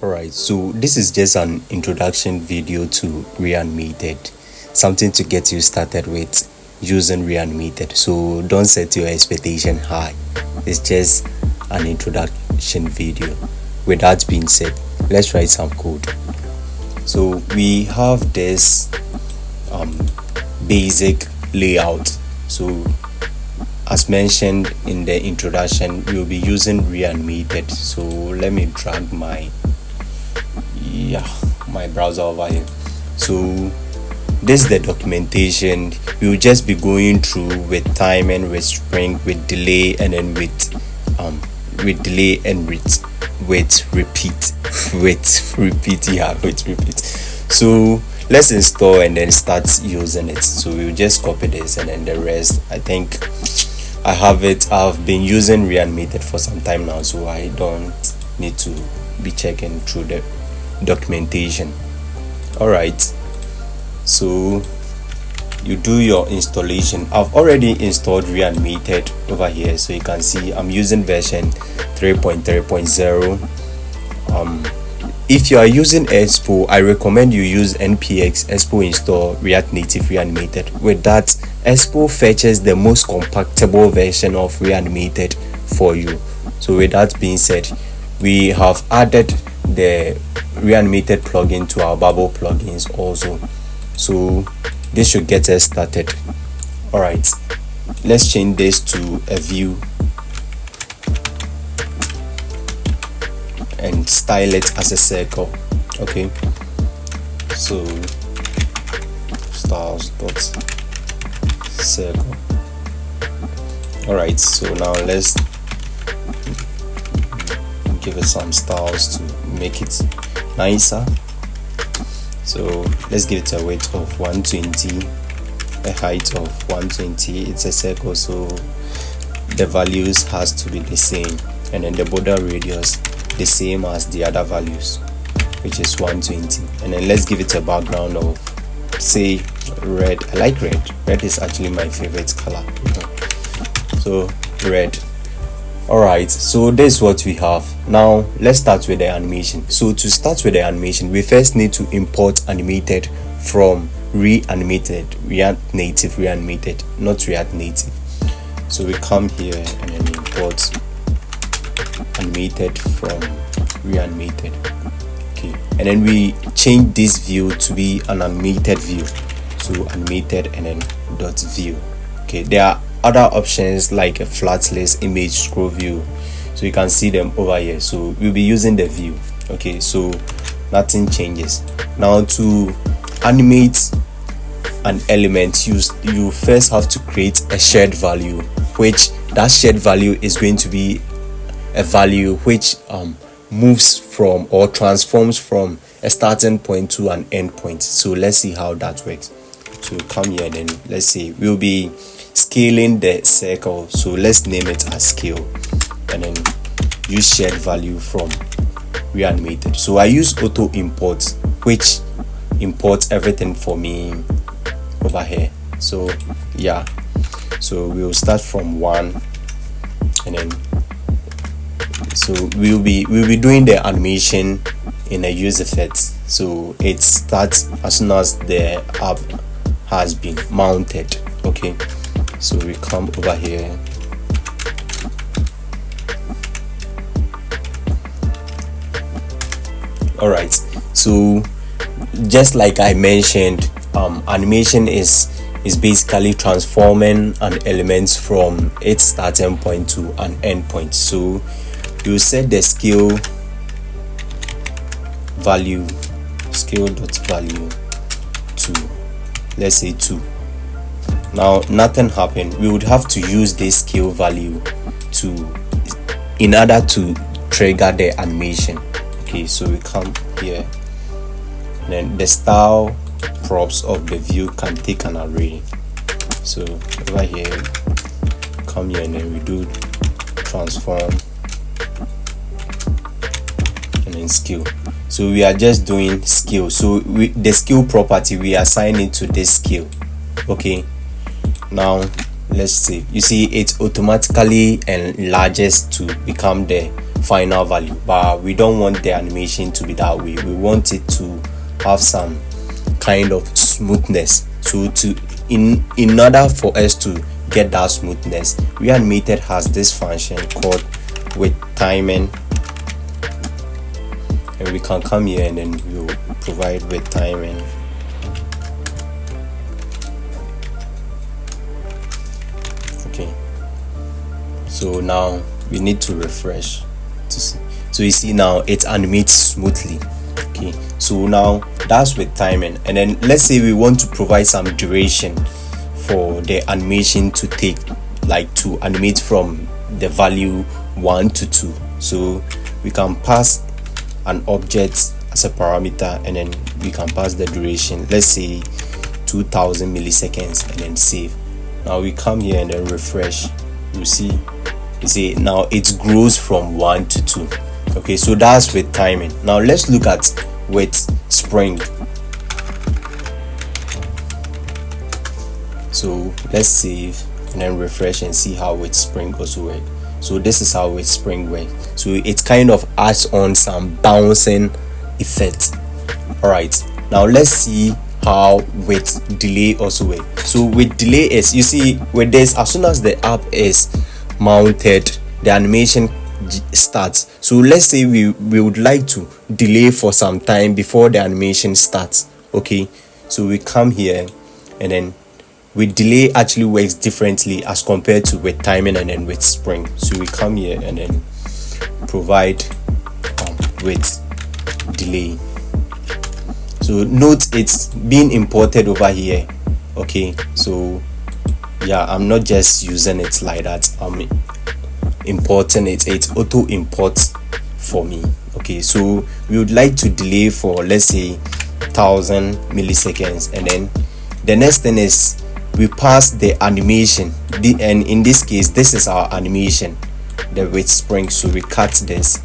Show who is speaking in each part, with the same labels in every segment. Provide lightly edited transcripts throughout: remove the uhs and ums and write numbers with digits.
Speaker 1: Alright, so this is just an introduction video to Reanimated, something to get you started with using Reanimated. So don't set your expectation high. It's just an introduction video. With that being said, let's write some code. So we have this basic layout. So as mentioned in the introduction, we'll be using Reanimated. So let me drag my browser over here. So this is the documentation. We will just be going through with timing, with string, with delay, and then with delay and with repeat. So let's install and then start using it. So we'll just copy this, and then the rest, I think I have it. I've been using Reanimated for some time now, so I don't need to be checking through the documentation. All right, so you do your installation. I've already installed Reanimated over here, so you can see I'm using version 3.3.0. If you are using Expo, I recommend you use npx expo install React Native Reanimated. With that, Expo fetches the most compatible version of Reanimated for you. So with that being said, we have added the Reanimated plugin to our Bubble plugins also, so this should get us started. All right, let's change this to a view and style it as a circle. Okay, so styles dot circle. All right, so now let's give it some styles to make it nicer. So let's give it a width of 120, a height of 120. It's a circle, so the values has to be the same, and then the border radius the same as the other values, which is 120. And then let's give it a background of, say, red. I like red is actually my favorite color. So red. All right, so this is what we have. Now let's start with the animation. So to start with the animation, we first need to import animated from Reanimated, React Native Reanimated, not React Native. So we come here and then import animated from Reanimated. Okay, and then we change this view to be an animated view. So animated and then dot view. Okay, there are other options like a flat list, image, scroll view, so you can see them over here. So we'll be using the view. Okay, so nothing changes. Now to animate an element, you first have to create a shared value, which that shared value is going to be a value which moves from or transforms from a starting point to an end point. So let's see how that works. So come here and then let's say we'll be scaling the circle, so let's name it as scale, and then use shared value from Reanimated. So I use auto import, which imports everything for me over here. So yeah, so we'll start from 1, and then so we'll be doing the animation in a use effect. So it starts as soon as the app has been mounted. Okay, so we come over here, all right. So just like I mentioned, animation is basically transforming an element from its starting point to an end point. So you set the scale value, scale dot value to, let's say 2. Now nothing happened. We would have to use this scale value in order to trigger the animation. Okay, so we come here, and then the style props of the view can take an array. So over here, come here, and then we do transform and then scale. So we are just doing scale. So the scale property, we assign it to this scale. Okay, now let's see. You see it automatically enlarges to become the final value, but we don't want the animation to be that way. We want it to have some kind of smoothness. So in order for us to get that smoothness, Reanimated has this function called with timing, and we can come here and then we'll provide with timing. Okay, so now we need to refresh to see. So you see now it animates smoothly. Okay, so now that's with timing. And then let's say we want to provide some duration for the animation to take, like to animate from the value 1 to 2. So we can pass an object as a parameter, and then we can pass the duration, let's say 2000 milliseconds, and then save. Now we come here and then refresh. You see now it grows from 1 to 2. Okay, so that's with timing. Now let's look at with Spring. So let's save and then refresh and see how with Spring also works. So this is how with Spring works. So it kind of adds on some bouncing effect. All right, now let's see how with delay also works. So with delay is, you see with this, as soon as the app is mounted, the animation starts. So let's say we would like to delay for some time before the animation starts. Okay, so we come here, and then with delay actually works differently as compared to with timing and then with Spring. So we come here and then provide with delay. So note it's being imported over here. Okay, so yeah, I'm not just using it like that, I'm importing it. It's auto imports for me. Okay, so we would like to delay for, let's say, 1000 milliseconds, and then the next thing is we pass the animation, and in this case this is our animation, the with Spring. So we cut this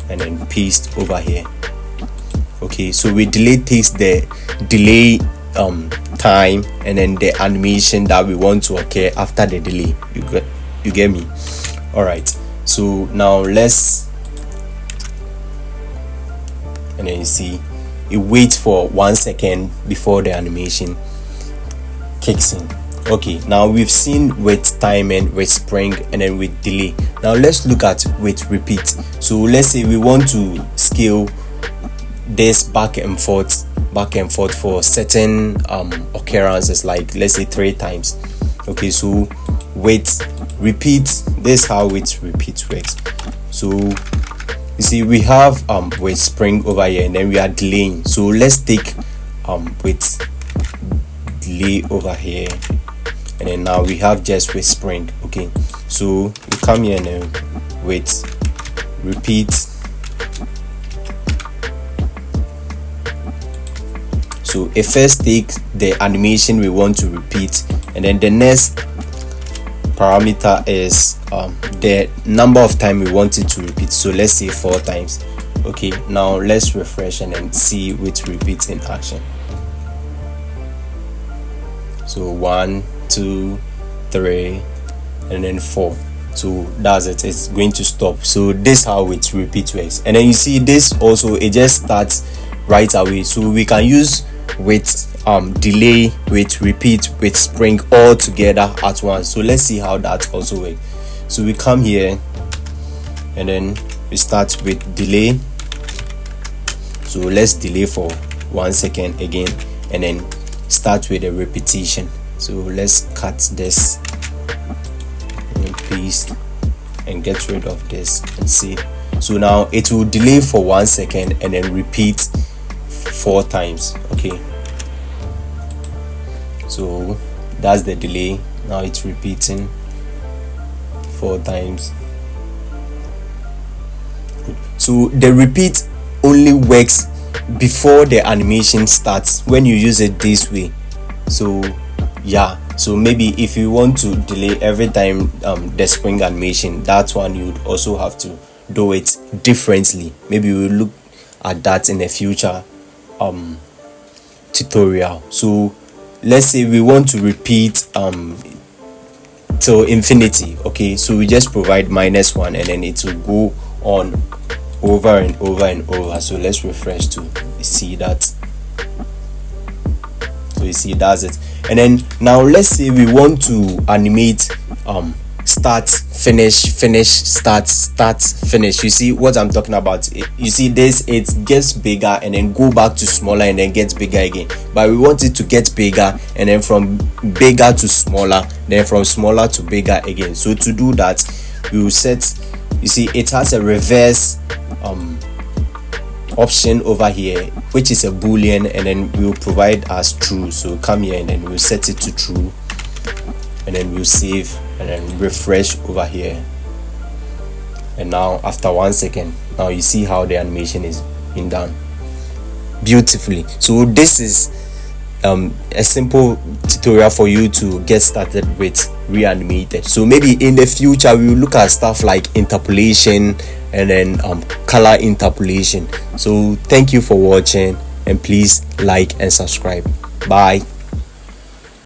Speaker 1: and then paste over here. Okay, so we delay takes the delay time and then the animation that we want to occur after the delay. You get me? All right, so now let's, and then you see it waits for 1 second before the animation kicks in. Okay, now we've seen with timing, with Spring, and then with delay. Now let's look at with repeat. So let's say we want to scale this back and forth for certain occurrences, like let's say 3 times. Okay, so with repeat, this is how with repeat works. So you see we have with Spring over here, and then we are delaying. So let's take with delay over here, and then now we have just with Spring. Okay, so we come here now with repeat. So it first takes the animation we want to repeat, and then the next parameter is the number of time we want it to repeat. So let's say 4 times. Okay, now let's refresh and then see with repeat in action. So 1, 2, 3, and then 4. So that's it, it's going to stop. So this is how it repeat works. And then you see this also, it just starts right away. So we can use with delay, with repeat, with Spring all together at once. So let's see how that also works. So we come here and then we start with delay. So let's delay for 1 second again, and then start with a repetition. So let's cut this and paste and get rid of this and see. So now it will delay for 1 second and then repeat 4 times. Okay, so that's the delay. Now it's repeating 4 times. So the repeat only works before the animation starts when you use it this way. So yeah, so maybe if you want to delay every time the Spring animation, that one you would also have to do it differently. Maybe we'll look at that in a future tutorial. So let's say we want to repeat till infinity. Okay, so we just provide -1 and then it will go on over and over and over. So let's refresh to see that. So you see, that's it. And then now let's say we want to animate start, finish, start, finish. You see what I'm talking about? You see this, it gets bigger and then go back to smaller and then gets bigger again, but we want it to get bigger and then from bigger to smaller, then from smaller to bigger again. So to do that, we will set, you see it has a reverse option over here, which is a boolean, and then we'll provide as true. So come here and then we'll set it to true, and then we'll save and then refresh over here. And now after 1 second, now you see how the animation is being done beautifully. So this is a simple tutorial for you to get started with Reanimated. So maybe in the future we will look at stuff like interpolation and then color interpolation. So thank you for watching, and please like and subscribe. Bye.